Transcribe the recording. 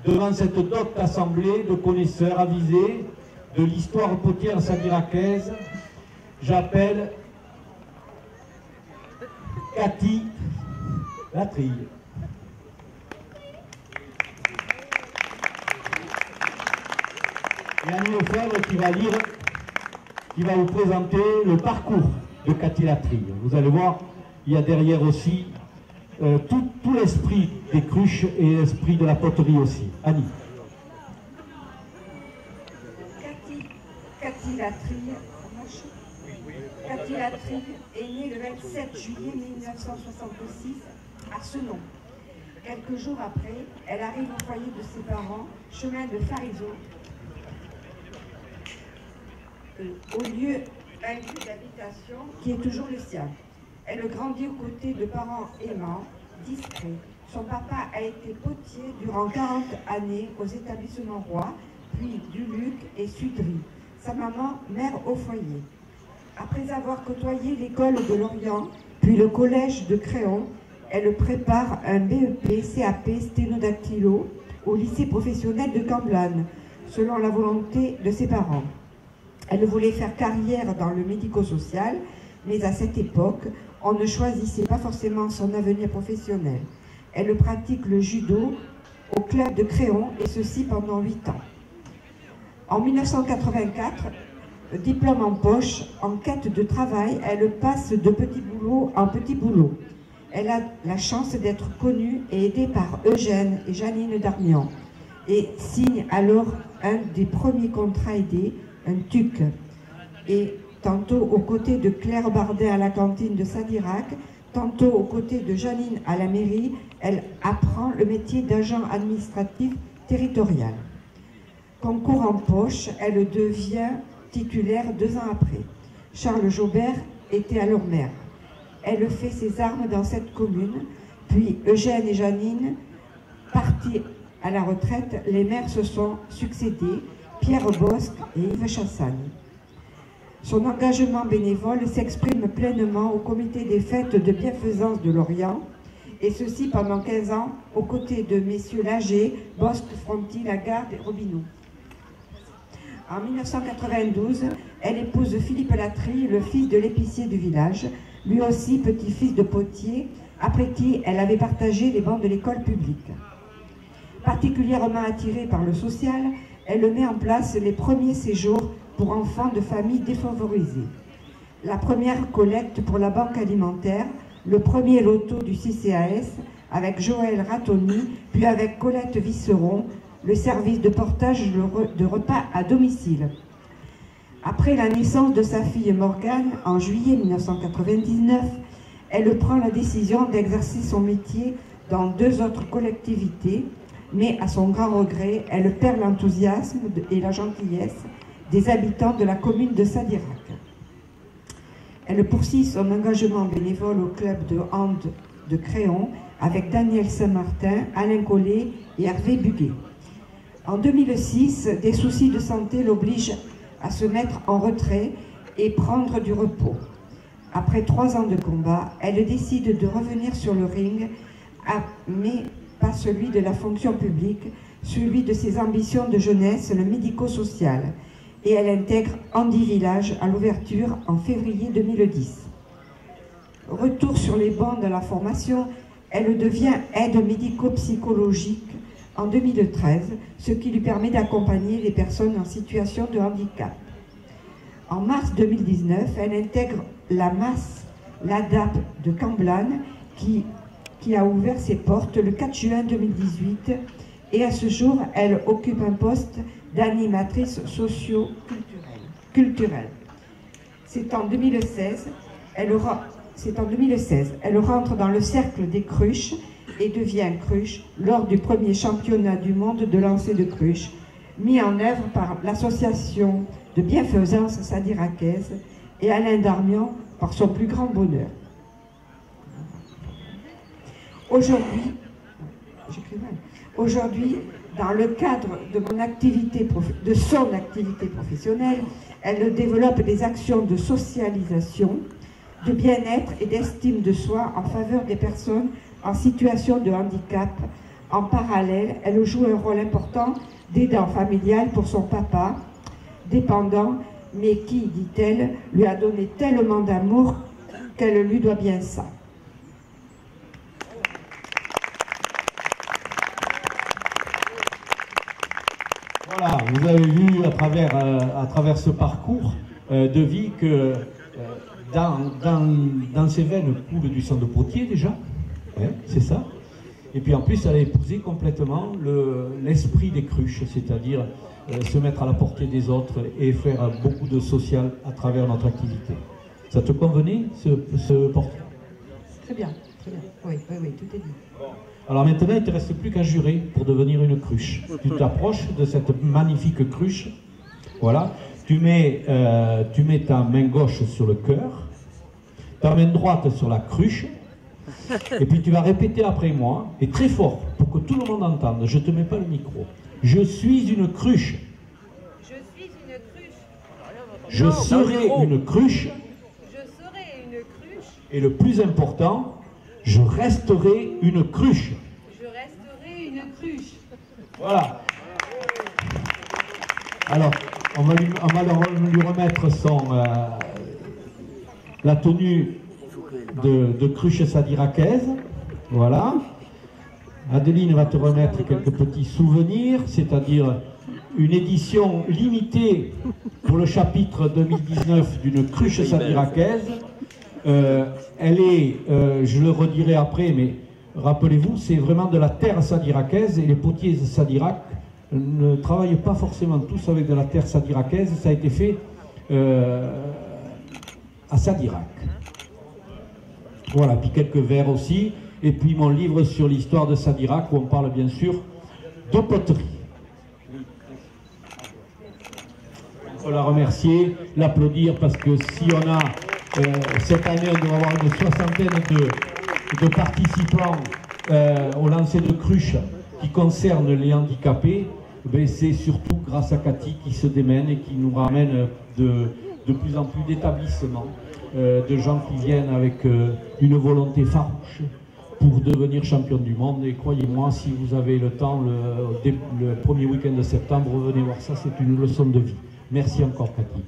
devant cette docte assemblée de connaisseurs avisés de l'histoire potière sadiracaise, j'appelle Cathy Latrille. Et Annie Lefebvre qui va vous présenter le parcours de Cathy Latrille. Vous allez voir, il y a derrière aussi tout l'esprit des cruches et l'esprit de la poterie aussi. Annie. Cathy Latrille est née le 27 juillet 1966 à Senon. Quelques jours après, elle arrive au foyer de ses parents, chemin de Farizeau, au lieu d'habitation qui est toujours le sien. Elle grandit aux côtés de parents aimants, discrets. Son papa a été potier durant 40 années aux établissements Roy, puis du Luc et Sudry. Sa maman, mère au foyer. Après avoir côtoyé l'école de Lorient, puis le collège de Créon, elle prépare un BEP CAP sténodactylo au lycée professionnel de Camblanne, selon la volonté de ses parents. Elle voulait faire carrière dans le médico-social, mais à cette époque, on ne choisissait pas forcément son avenir professionnel. Elle pratique le judo au club de Créon, et ceci pendant 8 ans. En 1984, diplôme en poche, en quête de travail, elle passe de petit boulot en petit boulot. Elle a la chance d'être connue et aidée par Eugène et Janine Darmian, et signe alors un des premiers contrats aidés, un TUC. Et tantôt aux côtés de Claire Bardet à la cantine de Sadirac, tantôt aux côtés de Janine à la mairie, elle apprend le métier d'agent administratif territorial. Concours en poche, elle devient titulaire 2 ans après. Charles Jobert était alors maire. Elle fait ses armes dans cette commune, puis Eugène et Janine, partis à la retraite, les maires se sont succédés, Pierre Bosc et Yves Chassagne. Son engagement bénévole s'exprime pleinement au comité des fêtes de bienfaisance de Lorient, et ceci pendant 15 ans, aux côtés de messieurs Lager, Bosc, Fronty, Lagarde et Robineau. En 1992, elle épouse Philippe Latrille, le fils de l'épicier du village, lui aussi petit-fils de potier, après qui elle avait partagé les bancs de l'école publique. Particulièrement attirée par le social, elle met en place les premiers séjours pour enfants de familles défavorisées. La première collecte pour la banque alimentaire, le premier loto du CCAS avec Joël Ratoni, puis avec Colette Visseron, le service de portage de repas à domicile. Après la naissance de sa fille Morgane, en juillet 1999, elle prend la décision d'exercer son métier dans 2 autres collectivités, mais à son grand regret, elle perd l'enthousiasme et la gentillesse des habitants de la commune de Sadirac. Elle poursuit son engagement bénévole au club de hand de Créon avec Daniel Saint-Martin, Alain Collet et Hervé Buguet. En 2006, des soucis de santé l'obligent à se mettre en retrait et prendre du repos. Après 3 ans de combat, elle décide de revenir sur le ring, mais pas celui de la fonction publique, celui de ses ambitions de jeunesse, le médico-social. Et elle intègre Andy Village à l'ouverture en février 2010. Retour sur les bancs de la formation, elle devient aide médico-psychologique en 2013, ce qui lui permet d'accompagner les personnes en situation de handicap. En mars 2019, elle intègre la MAS, l'ADAP de Camblanne, qui a ouvert ses portes le 4 juin 2018, et à ce jour, elle occupe un poste d'animatrice socio-culturelle. C'est en 2016, elle rentre dans le cercle des cruches et devient cruche lors du premier championnat du monde de lancer de cruches, mis en œuvre par l'association de bienfaisance sadiracaise et Alain Darmian par son plus grand bonheur. Aujourd'hui, dans le cadre de son activité professionnelle, elle développe des actions de socialisation, de bien-être et d'estime de soi en faveur des personnes en situation de handicap, En parallèle, elle joue un rôle important d'aidant familial pour son papa, dépendant, mais qui, dit-elle, lui a donné tellement d'amour qu'elle lui doit bien ça. Voilà, vous avez vu à travers ce parcours de vie que dans ses veines coule du sang de Potier déjà, hein, c'est ça. Et puis en plus, elle a épousé complètement l'esprit des cruches, c'est-à-dire se mettre à la portée des autres et faire beaucoup de social à travers notre activité. Ça te convenait, ce portrait? Très bien, oui, tout est dit. Alors maintenant, il ne te reste plus qu'à jurer pour devenir une cruche. Tu t'approches de cette magnifique cruche, voilà, tu mets ta main gauche sur le cœur, ta main droite sur la cruche, et puis tu vas répéter après moi, et très fort, pour que tout le monde entende, je ne te mets pas le micro. Je suis une cruche. Je suis une cruche. Je serai une cruche. Je serai une cruche. Et le plus important, je resterai une cruche. Je resterai une cruche. Voilà. Alors, on va lui remettre la tenue de cruche sadiracaise. Voilà. Adeline va te remettre quelques petits souvenirs, c'est-à-dire une édition limitée pour le chapitre 2019 d'une cruche sadiracaise. Elle est, je le redirai après, mais rappelez-vous, c'est vraiment de la terre sadiracaise et les potiers sadirac ne travaillent pas forcément tous avec de la terre sadiracaise. Ça a été fait à Sadirac. Voilà, puis quelques vers aussi, et puis mon livre sur l'histoire de Sadirac où on parle bien sûr de poterie. Il faut la remercier, l'applaudir parce que si on a cette année, on doit avoir une soixantaine de participants au lancer de cruches qui concernent les handicapés. C'est surtout grâce à Cathy qui se démène et qui nous ramène de plus en plus d'établissements, de gens qui viennent avec une volonté farouche pour devenir champion du monde. Et croyez-moi, si vous avez le temps, le premier week-end de septembre, venez voir ça, c'est une leçon de vie. Merci encore Cathy.